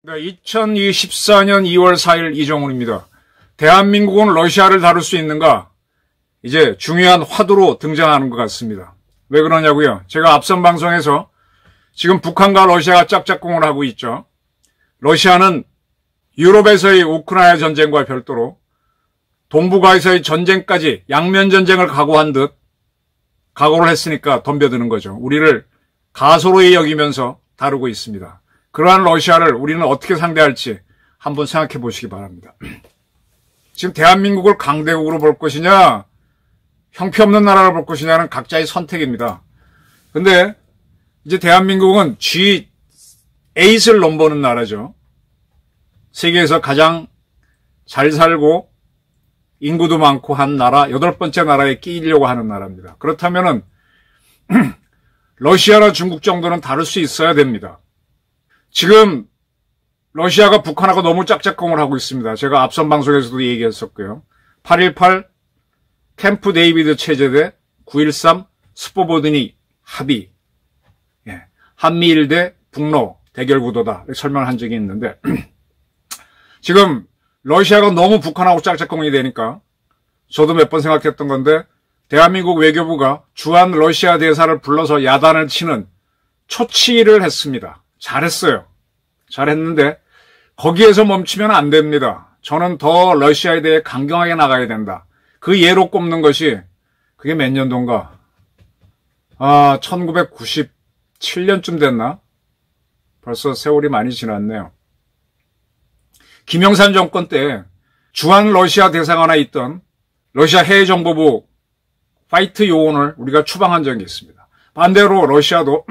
네, 2024년 2월 4일 이정훈입니다. 대한민국은 러시아를 다룰 수 있는가? 이제 중요한 화두로 등장하는 것 같습니다. 왜 그러냐고요? 제가 앞선 방송에서 지금 북한과 러시아가 짝짝꿍을 하고 있죠. 러시아는 유럽에서의 우크라이나 전쟁과 별도로 동북아에서의 전쟁까지 양면 전쟁을 각오한 듯 각오를 했으니까 덤벼드는 거죠. 우리를 가소로이 여기면서 다루고 있습니다. 그러한 러시아를 우리는 어떻게 상대할지 한번 생각해 보시기 바랍니다. 지금 대한민국을 강대국으로 볼 것이냐, 형편없는 나라로 볼 것이냐는 각자의 선택입니다. 근데 이제 대한민국은 G8을 넘보는 나라죠. 세계에서 가장 잘 살고 인구도 많고 한 나라, 8번째 나라에 끼려고 하는 나라입니다. 그렇다면은 러시아나 중국 정도는 다룰 수 있어야 됩니다. 지금 러시아가 북한하고 너무 짝짝꿍을 하고 있습니다. 제가 앞선 방송에서도 얘기했었고요. 8.18 캠프 데이비드 체제 대 9.13 스포보드니 합의. 예. 한미일 대 북로 대결 구도다. 설명을 한 적이 있는데 지금 러시아가 너무 북한하고 짝짝꿍이 되니까 저도 몇 번 생각했던 건데 대한민국 외교부가 주한 러시아 대사를 불러서 야단을 치는 초치를 했습니다. 잘했어요. 잘했는데 거기에서 멈추면 안 됩니다. 저는 더 러시아에 대해 강경하게 나가야 된다. 그 예로 꼽는 것이 그게 몇 년도인가? 1997년쯤 됐나? 벌써 세월이 많이 지났네요. 김영삼 정권 때 주한 러시아 대사관에 있던 러시아 해외정보부 파이트 요원을 우리가 추방한 적이 있습니다. 반대로 러시아도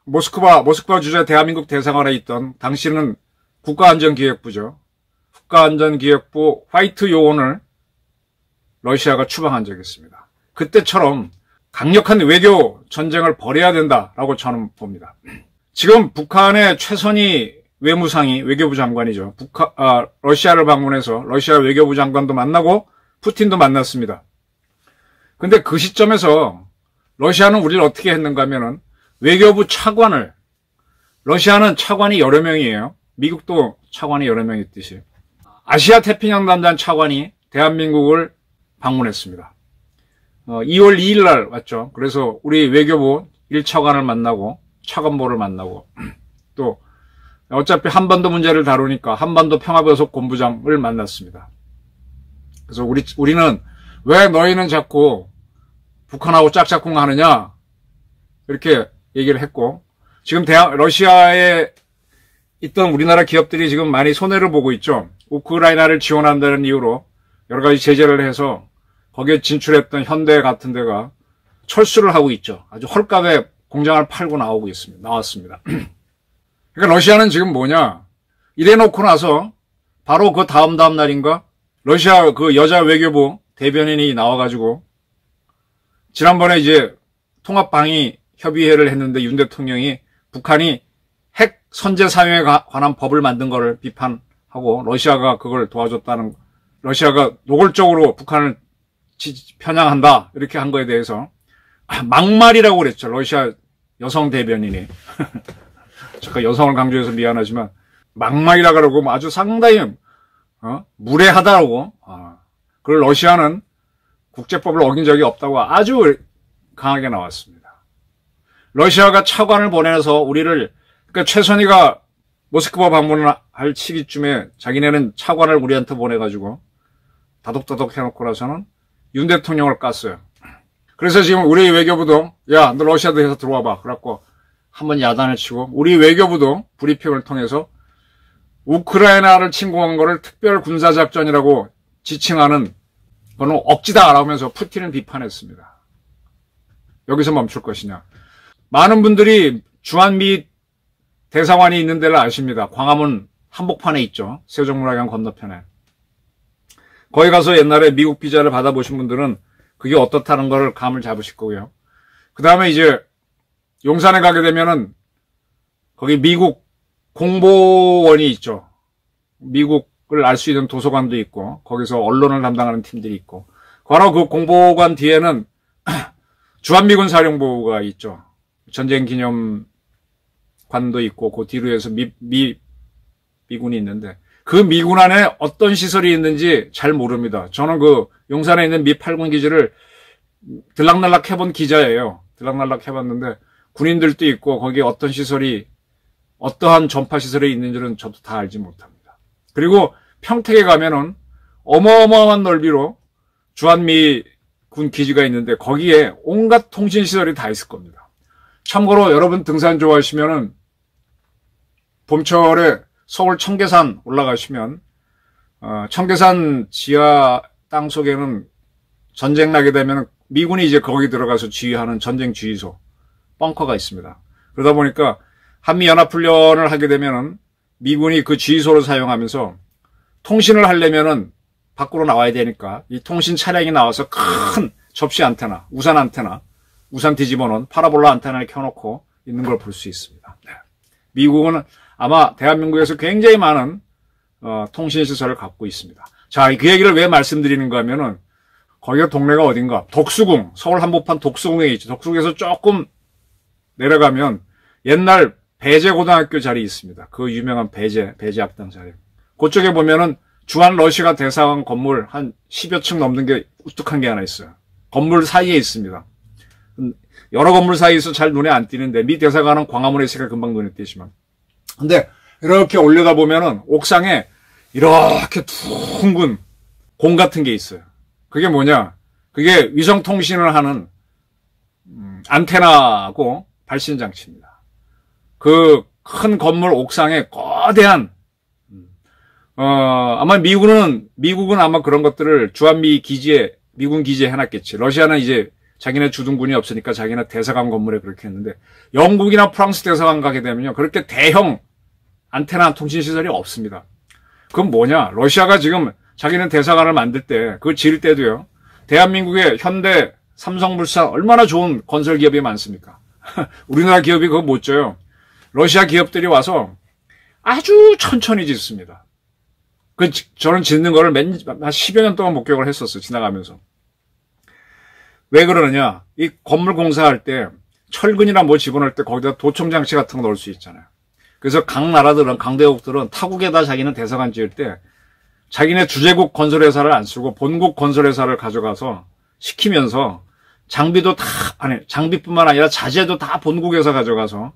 모스크바 주재 대한민국 대사관에 있던 당시는 국가안전기획부죠. 국가안전기획부 화이트 요원을 러시아가 추방한 적이 있습니다. 그때처럼 강력한 외교 전쟁을 벌여야 된다라고 저는 봅니다. 지금 북한의 최선희 외무상이 외교부 장관이죠. 러시아를 방문해서 러시아 외교부 장관도 만나고 푸틴도 만났습니다. 근데 그 시점에서 러시아는 우리를 어떻게 했는가 하면은 외교부 차관을, 러시아는 차관이 여러 명이에요. 미국도 차관이 여러 명 있듯이. 아시아 태평양 담당 차관이 대한민국을 방문했습니다. 2월 2일 날 왔죠. 그래서 우리 외교부 1차관을 만나고 차관보를 만나고 또 어차피 한반도 문제를 다루니까 한반도 평화보석 본부장을 만났습니다. 그래서 우리는 왜 너희는 자꾸 북한하고 짝짝꿍 하느냐 이렇게 얘기를 했고 지금 러시아에 있던 우리나라 기업들이 지금 많이 손해를 보고 있죠. 우크라이나를 지원한다는 이유로 여러 가지 제재를 해서 거기에 진출했던 현대 같은 데가 철수를 하고 있죠. 아주 헐값에 공장을 팔고 나왔습니다. 그러니까 러시아는 지금 뭐냐? 이래놓고 나서 바로 그 다음 날인가 러시아 그 여자 외교부 대변인이 나와가지고 지난번에 이제 통합방위 협의회를 했는데 윤 대통령이 북한이 핵 선제 사용에 관한 법을 만든 거를 비판하고 러시아가 그걸 도와줬다는, 러시아가 노골적으로 북한을 편향한다 이렇게 한 거에 대해서 막말이라고 그랬죠. 러시아 여성 대변인이. 잠깐 여성을 강조해서 미안하지만 막말이라 그러고 아주 상당히 무례하다고. 그걸 러시아는 국제법을 어긴 적이 없다고 아주 강하게 나왔습니다. 러시아가 차관을 보내서 우리를, 그러니까 최선희가 모스크바 방문을 할 시기쯤에 자기네는 차관을 우리한테 보내가지고 다독다독 해놓고 나서는 윤 대통령을 깠어요. 그래서 지금 우리 외교부도 야, 너 러시아 대해서 들어와봐. 그래갖고 한번 야단을 치고 우리 외교부도 브리핑을 통해서 우크라이나를 침공한 거를 특별 군사작전이라고 지칭하는 그건 억지다라고 하면서 푸틴을 비판했습니다. 여기서 멈출 것이냐. 많은 분들이 주한미 대사관이 있는 데를 아십니다. 광화문 한복판에 있죠. 세종문화관 건너편에. 거기 가서 옛날에 미국 비자를 받아보신 분들은 그게 어떻다는 걸 감을 잡으실 거고요. 그 다음에 이제 용산에 가게 되면은 거기 미국 공보원이 있죠. 미국 알 수 있는 도서관도 있고 거기서 언론을 담당하는 팀들이 있고 바로 그 공보관 뒤에는 주한미군 사령부가 있죠. 전쟁 기념관도 있고 그 뒤로 해서 미군이 있는데 그 미군 안에 어떤 시설이 있는지 잘 모릅니다. 저는 그 용산에 있는 미 8군 기지를 들락날락 해본 기자예요. 들락날락 해봤는데 군인들도 있고 거기에 어떤 시설이 어떠한 전파 시설이 있는지는 저도 다 알지 못합니다. 그리고 평택에 가면은 어마어마한 넓이로 주한미 군 기지가 있는데 거기에 온갖 통신 시설이 다 있을 겁니다. 참고로 여러분 등산 좋아하시면은 봄철에 서울 청계산 올라가시면 청계산 지하 땅 속에는 전쟁 나게 되면 미군이 이제 거기 들어가서 지휘하는 전쟁 지휘소 벙커가 있습니다. 그러다 보니까 한미연합훈련을 하게 되면은 미군이 그 지휘소를 사용하면서 통신을 하려면은 밖으로 나와야 되니까 이 통신 차량이 나와서 큰 접시 안테나, 우산 뒤집어 놓은 파라볼라 안테나를 켜놓고 있는 걸 볼 수 있습니다. 네. 미국은 아마 대한민국에서 굉장히 많은 통신시설을 갖고 있습니다. 자, 그 얘기를 왜 말씀드리는가 하면은 거기가 동네가 어딘가 독수궁, 서울 한복판 독수궁에 있죠. 독수궁에서 조금 내려가면 옛날 배제고등학교 자리 있습니다. 그 유명한 배제학당 자리. 그쪽에 보면은 주한 러시아 대사관 건물 한 10여 층 넘는 게 우뚝한 게 하나 있어요. 건물 사이에 있습니다. 여러 건물 사이에서 잘 눈에 안 띄는데 미 대사관은 광화문에 있으니까 금방 눈에 띄지만 근데 이렇게 올려다 보면은 옥상에 이렇게 둥근 공 같은 게 있어요. 그게 뭐냐? 그게 위성 통신을 하는 안테나하고 발신 장치입니다. 그 큰 건물 옥상에 거대한 아마 미국은 아마 그런 것들을 주한미 기지에 미군 기지에 해놨겠지. 러시아는 이제 자기네 주둔군이 없으니까 자기네 대사관 건물에 그렇게 했는데 영국이나 프랑스 대사관 가게 되면요 그렇게 대형 안테나 통신 시설이 없습니다. 그건 뭐냐? 러시아가 지금 자기는 대사관을 만들 때 그걸 지을 때도요 대한민국의 현대, 삼성물산 얼마나 좋은 건설 기업이 많습니까? 우리나라 기업이 그거 못 져요. 러시아 기업들이 와서 아주 천천히 짓습니다. 저는 짓는 거를 한 10여 년 동안 목격을 했었어요. 지나가면서. 왜 그러느냐? 이 건물 공사할 때 철근이나 뭐 집어넣을 때 거기다 도청장치 같은 거 넣을 수 있잖아요. 그래서 각 나라들은, 강대국들은 타국에다 자기는 대사관 지을 때 자기네 주재국 건설회사를 안 쓰고 본국 건설회사를 가져가서 시키면서 장비도 다, 장비뿐만 아니라 자재도 다 본국에서 가져가서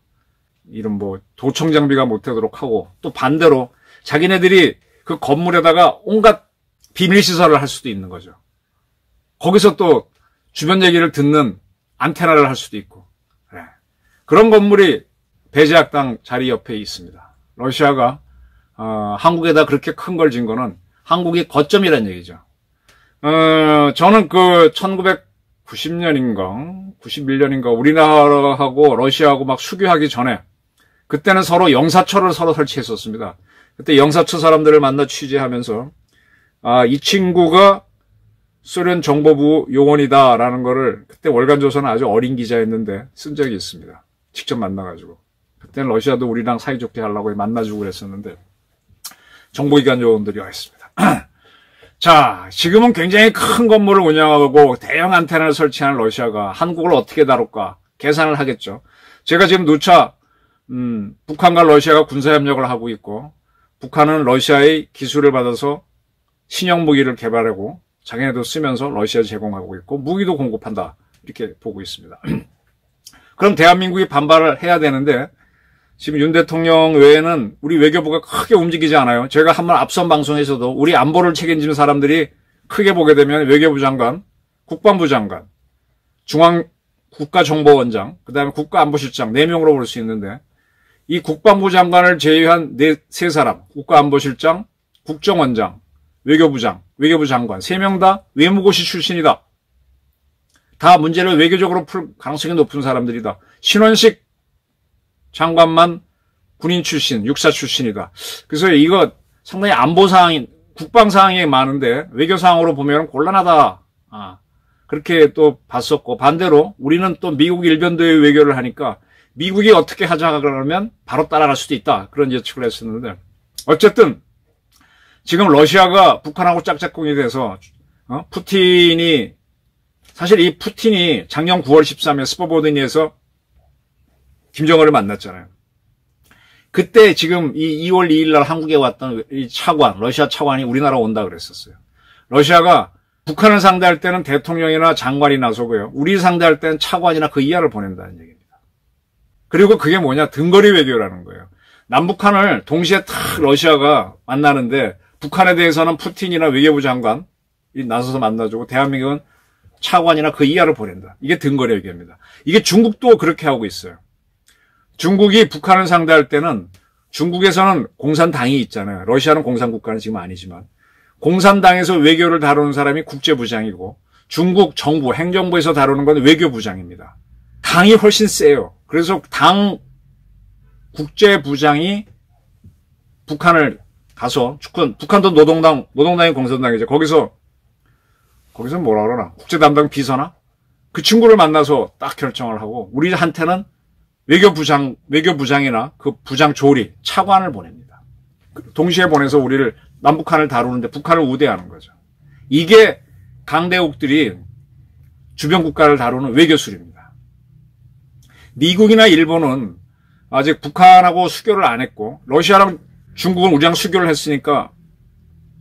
이런 뭐 도청 장비가 못 되도록 하고 또 반대로 자기네들이 그 건물에다가 온갖 비밀시설을 할 수도 있는 거죠. 거기서 또 주변 얘기를 듣는 안테나를 할 수도 있고. 네. 그런 건물이 배제학당 자리 옆에 있습니다. 러시아가 한국에다 그렇게 큰 걸 진 거는 한국이 거점이라는 얘기죠. 저는 그 1990년인가 91년인가 우리나라하고 러시아하고 막 수교하기 전에 그때는 서로 영사처를 서로 설치했었습니다. 그때 영사처 사람들을 만나 취재하면서 이 친구가 소련 정보부 요원이다라는 거를 그때 월간조선은 아주 어린 기자였는데 쓴 적이 있습니다. 직접 만나가지고. 그때는 러시아도 우리랑 사이좋게 하려고 만나주고 그랬었는데 정보기관 요원들이 와 있습니다. 자, 지금은 굉장히 큰 건물을 운영하고 대형 안테나를 설치하는 러시아가 한국을 어떻게 다룰까 계산을 하겠죠. 제가 지금 누차 북한과 러시아가 군사협력을 하고 있고 북한은 러시아의 기술을 받아서 신형 무기를 개발하고 자기네도 쓰면서 러시아 제공하고 있고 무기도 공급한다 이렇게 보고 있습니다. 그럼 대한민국이 반발을 해야 되는데 지금 윤 대통령 외에는 우리 외교부가 크게 움직이지 않아요. 제가 한번 앞선 방송에서도 우리 안보를 책임지는 사람들이 크게 보게 되면 외교부 장관, 국방부 장관, 중앙국가정보원장, 그 다음에 국가안보실장 4명으로 볼 수 있는데 이 국방부 장관을 제외한 3사람, 국가안보실장, 국정원장, 외교부장, 외교부 장관 3명 다 외무고시 출신이다. 다 문제를 외교적으로 풀 가능성이 높은 사람들이다. 신원식 장관만 군인 출신, 육사 출신이다. 그래서 이거 상당히 안보사항이, 국방사항이 많은데 외교사항으로 보면 곤란하다. 그렇게 또 봤었고 반대로 우리는 또 미국 일변도의 외교를 하니까 미국이 어떻게 하자 그러면 바로 따라갈 수도 있다. 그런 예측을 했었는데 어쨌든 지금 러시아가 북한하고 짝짝꿍이 돼서 푸틴이 사실 이 푸틴이 작년 9월 13일 스포보드니에서 김정은을 만났잖아요. 그때 지금 이 2월 2일 날 한국에 왔던 이 차관, 러시아 차관이 우리나라 온다 그랬었어요. 러시아가 북한을 상대할 때는 대통령이나 장관이 나서고요. 우리 상대할 때는 차관이나 그 이하를 보낸다는 얘기입니다. 그리고 그게 뭐냐? 등거리 외교라는 거예요. 남북한을 동시에 탁 러시아가 만나는데 북한에 대해서는 푸틴이나 외교부 장관이 나서서 만나주고 대한민국은 차관이나 그 이하를 보낸다. 이게 등거리 외교입니다. 이게 중국도 그렇게 하고 있어요. 중국이 북한을 상대할 때는 중국에서는 공산당이 있잖아요. 러시아는 공산국가는 지금 아니지만 공산당에서 외교를 다루는 사람이 국제부장이고 중국 정부, 행정부에서 다루는 건 외교부장입니다. 당이 훨씬 세요. 그래서 당 국제부장이 북한을 가서 북한도 노동당이 공산당이죠. 거기서 뭐라 그러나 국제 담당 비서나 그 친구를 만나서 딱 결정을 하고 우리한테는 외교부장이나 그 부장 조리 차관을 보냅니다. 동시에 보내서 우리를 남북한을 다루는데 북한을 우대하는 거죠. 이게 강대국들이 주변 국가를 다루는 외교술입니다. 미국이나 일본은 아직 북한하고 수교를 안 했고 러시아랑 중국은 우리랑 수교를 했으니까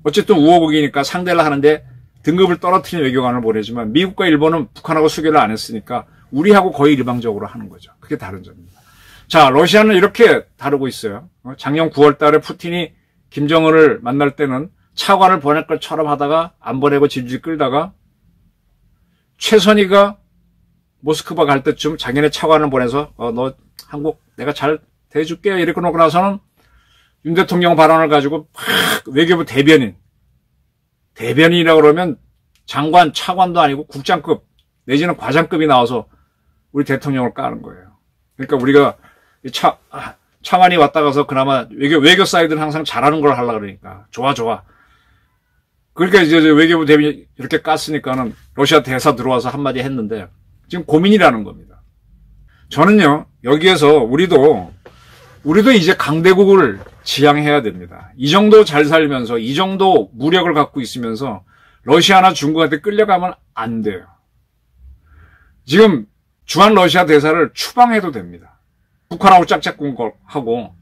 어쨌든 우호국이니까 상대를 하는데 등급을 떨어뜨리는 외교관을 보내지만 미국과 일본은 북한하고 수교를 안 했으니까 우리하고 거의 일방적으로 하는 거죠. 그게 다른 점입니다. 자, 러시아는 이렇게 다루고 있어요. 작년 9월 달에 푸틴이 김정은을 만날 때는 차관을 보낼 것처럼 하다가 안 보내고 질질 끌다가 최선희가 모스크바 갈 때쯤 자기네 차관을 보내서 너 한국 내가 잘 대해줄게 이렇게 놓고 나서는 윤 대통령 발언을 가지고 막 외교부 대변인이라고 그러면 장관, 차관도 아니고 국장급 내지는 과장급이 나와서 우리 대통령을 까는 거예요. 그러니까 우리가 차관이 왔다 가서 그나마 외교 사이드는 항상 잘하는 걸 하려고 그러니까 좋아. 그러니까 이제 외교부 대변인 이렇게 깠으니까는 러시아 대사 들어와서 한마디 했는데 지금 고민이라는 겁니다. 저는요, 여기에서 우리도 이제 강대국을 지향해야 됩니다. 이 정도 잘 살면서 이 정도 무력을 갖고 있으면서 러시아나 중국한테 끌려가면 안 돼요. 지금 주한 러시아 대사를 추방해도 됩니다. 북한하고 짝짝꿍하고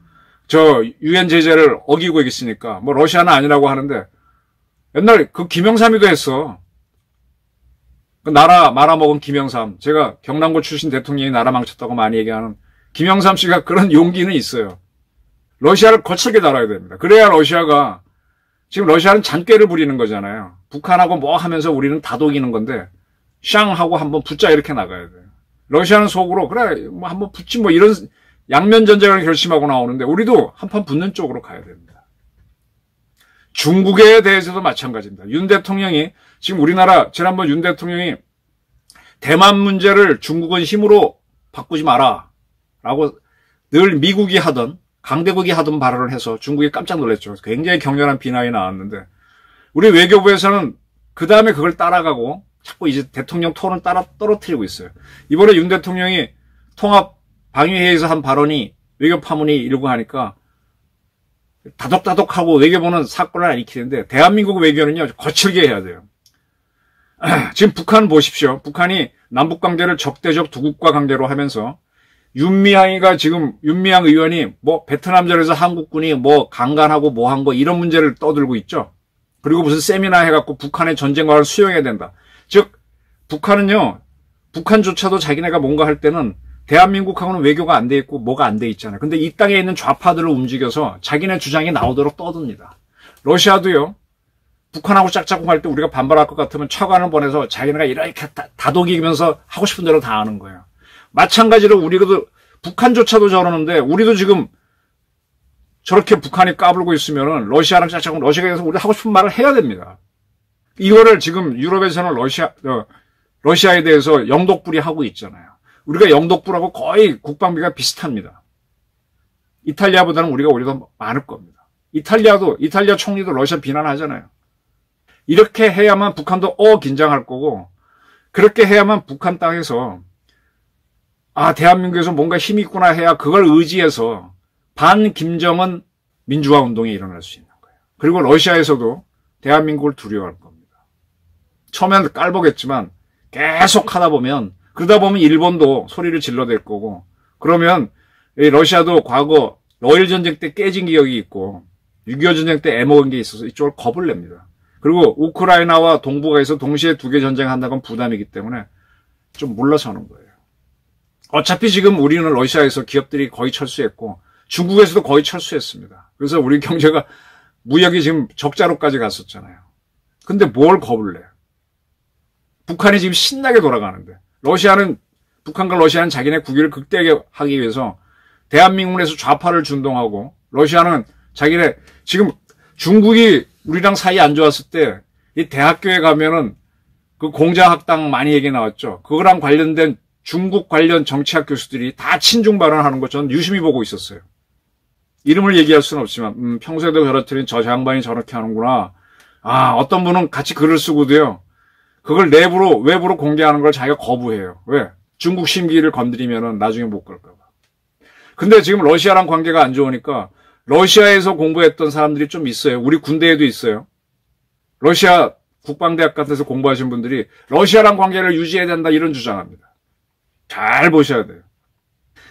저 유엔 제재를 어기고 있으니까 뭐 러시아는 아니라고 하는데 옛날 그 김영삼이도 했어. 그 나라 말아먹은 김영삼. 제가 경남고 출신 대통령이 나라 망쳤다고 많이 얘기하는 김영삼 씨가 그런 용기는 있어요. 러시아를 거칠게 다뤄야 됩니다. 그래야 러시아가 지금 러시아는 잔꾀를 부리는 거잖아요. 북한하고 뭐 하면서 우리는 다독이는 건데 샹하고 한번 붙자 이렇게 나가야 돼요. 러시아는 속으로 그래 뭐 한번 붙지 뭐 이런 양면 전쟁을 결심하고 나오는데 우리도 한판 붙는 쪽으로 가야 됩니다. 중국에 대해서도 마찬가지입니다. 윤 대통령이 지금 우리나라 지난번 윤 대통령이 대만 문제를 중국은 힘으로 바꾸지 마라 라고 늘 미국이 하던 강대국이 하던 발언을 해서 중국이 깜짝 놀랐죠. 굉장히 격렬한 비난이 나왔는데 우리 외교부에서는 그 다음에 그걸 따라가고 자꾸 이제 대통령 톤을 따라 떨어뜨리고 있어요. 이번에 윤 대통령이 통합 방위회의에서 한 발언이 외교 파문이 일고 하니까 다독다독하고 외교부는 사건을 안 일으키는데 대한민국 외교는요 거칠게 해야 돼요. 지금 북한 보십시오. 북한이 남북관계를 적대적 두 국가 관계로 하면서 윤미향 의원이 뭐 베트남전에서 한국군이 뭐 강간하고 뭐 한 거 이런 문제를 떠들고 있죠. 그리고 무슨 세미나 해갖고 북한의 전쟁과를 수용해야 된다. 즉 북한은요 북한조차도 자기네가 뭔가 할 때는 대한민국하고는 외교가 안 돼 있고 뭐가 안 돼 있잖아요. 근데 이 땅에 있는 좌파들을 움직여서 자기네 주장이 나오도록 떠듭니다. 러시아도요. 북한하고 짝짝꿍할 때 우리가 반발할 것 같으면 차관을 보내서 자기네가 이렇게 다독이면서 하고 싶은 대로 다 하는 거예요. 마찬가지로 우리도 북한조차도 저러는데 우리도 지금 저렇게 북한이 까불고 있으면은 러시아랑 짝짝꿍 러시아에서 우리 하고 싶은 말을 해야 됩니다. 이거를 지금 유럽에서는 러시아에 대해서 영독불이 하고 있잖아요. 우리가 영독불하고 거의 국방비가 비슷합니다. 이탈리아보다는 우리가 오히려 더 많을 겁니다. 이탈리아 총리도 러시아 비난하잖아요. 이렇게 해야만 북한도 긴장할 거고 그렇게 해야만 북한 땅에서 대한민국에서 뭔가 힘이 있구나 해야 그걸 의지해서 반 김정은 민주화 운동이 일어날 수 있는 거예요. 그리고 러시아에서도 대한민국을 두려워할 겁니다. 처음엔 깔보겠지만 계속 하다 보면, 그러다 보면 일본도 소리를 질러댈 거고, 그러면 러시아도 과거 러일 전쟁 때 깨진 기억이 있고 6.25 전쟁 때 애먹은 게 있어서 이쪽을 겁을 냅니다. 그리고 우크라이나와 동북아에서 동시에 두 개 전쟁한다는 건 부담이기 때문에 좀 물러서는 거예요. 어차피 지금 우리는 러시아에서 기업들이 거의 철수했고 중국에서도 거의 철수했습니다. 그래서 우리 경제가 무역이 지금 적자로까지 갔었잖아요. 근데 뭘 겁을 내? 북한이 지금 신나게 돌아가는데 북한과 러시아는 자기네 국위를 극대하게 하기 위해서 대한민국 내에서 좌파를 준동하고 러시아는 자기네 지금 중국이 우리랑 사이 안 좋았을 때 이 대학교에 가면은 그 공자학당 많이 얘기 나왔죠. 그거랑 관련된 중국 관련 정치학 교수들이 다 친중 발언하는 거 저는 유심히 보고 있었어요. 이름을 얘기할 수는 없지만 평소에도 저렇더니 저 양반이 저렇게 하는구나. 아, 어떤 분은 같이 글을 쓰고도요. 그걸 외부로 공개하는 걸 자기가 거부해요. 왜? 중국 심기를 건드리면은 나중에 못 갈까 봐. 근데 지금 러시아랑 관계가 안 좋으니까 러시아에서 공부했던 사람들이 좀 있어요. 우리 군대에도 있어요. 러시아 국방대학 같은 데서 공부하신 분들이 러시아랑 관계를 유지해야 된다 이런 주장합니다. 잘 보셔야 돼요.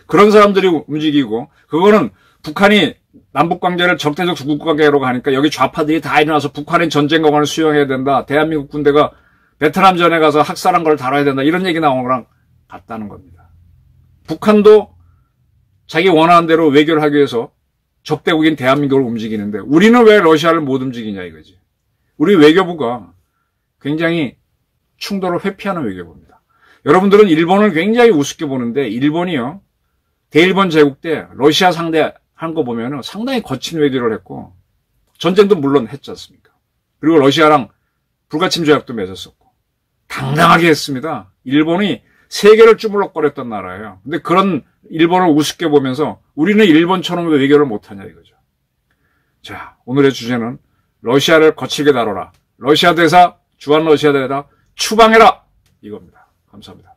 그런 사람들이 움직이고 그거는 북한이 남북관계를 적대적 중국관계로 가니까 여기 좌파들이 다 일어나서 북한인 전쟁공간을 수용해야 된다. 대한민국 군대가 베트남전에 가서 학살한 걸 다뤄야 된다. 이런 얘기 나오는 거랑 같다는 겁니다. 북한도 자기 원하는 대로 외교를 하기 위해서 적대국인 대한민국을 움직이는데 우리는 왜 러시아를 못 움직이냐 이거지. 우리 외교부가 굉장히 충돌을 회피하는 외교부입니다. 여러분들은 일본을 굉장히 우습게 보는데 일본이요. 대일본 제국 때 러시아 상대한 거 보면 상당히 거친 외교를 했고 전쟁도 물론 했지 않습니까? 그리고 러시아랑 불가침 조약도 맺었었고 당당하게 했습니다. 일본이 세계를 주물럭거렸던 나라예요. 근데 그런 일본을 우습게 보면서 우리는 일본처럼 왜 외교를 못하냐 이거죠. 자, 오늘의 주제는 러시아를 거칠게 다뤄라. 러시아 대사, 주한 러시아 대사 추방해라. 이겁니다. 감사합니다.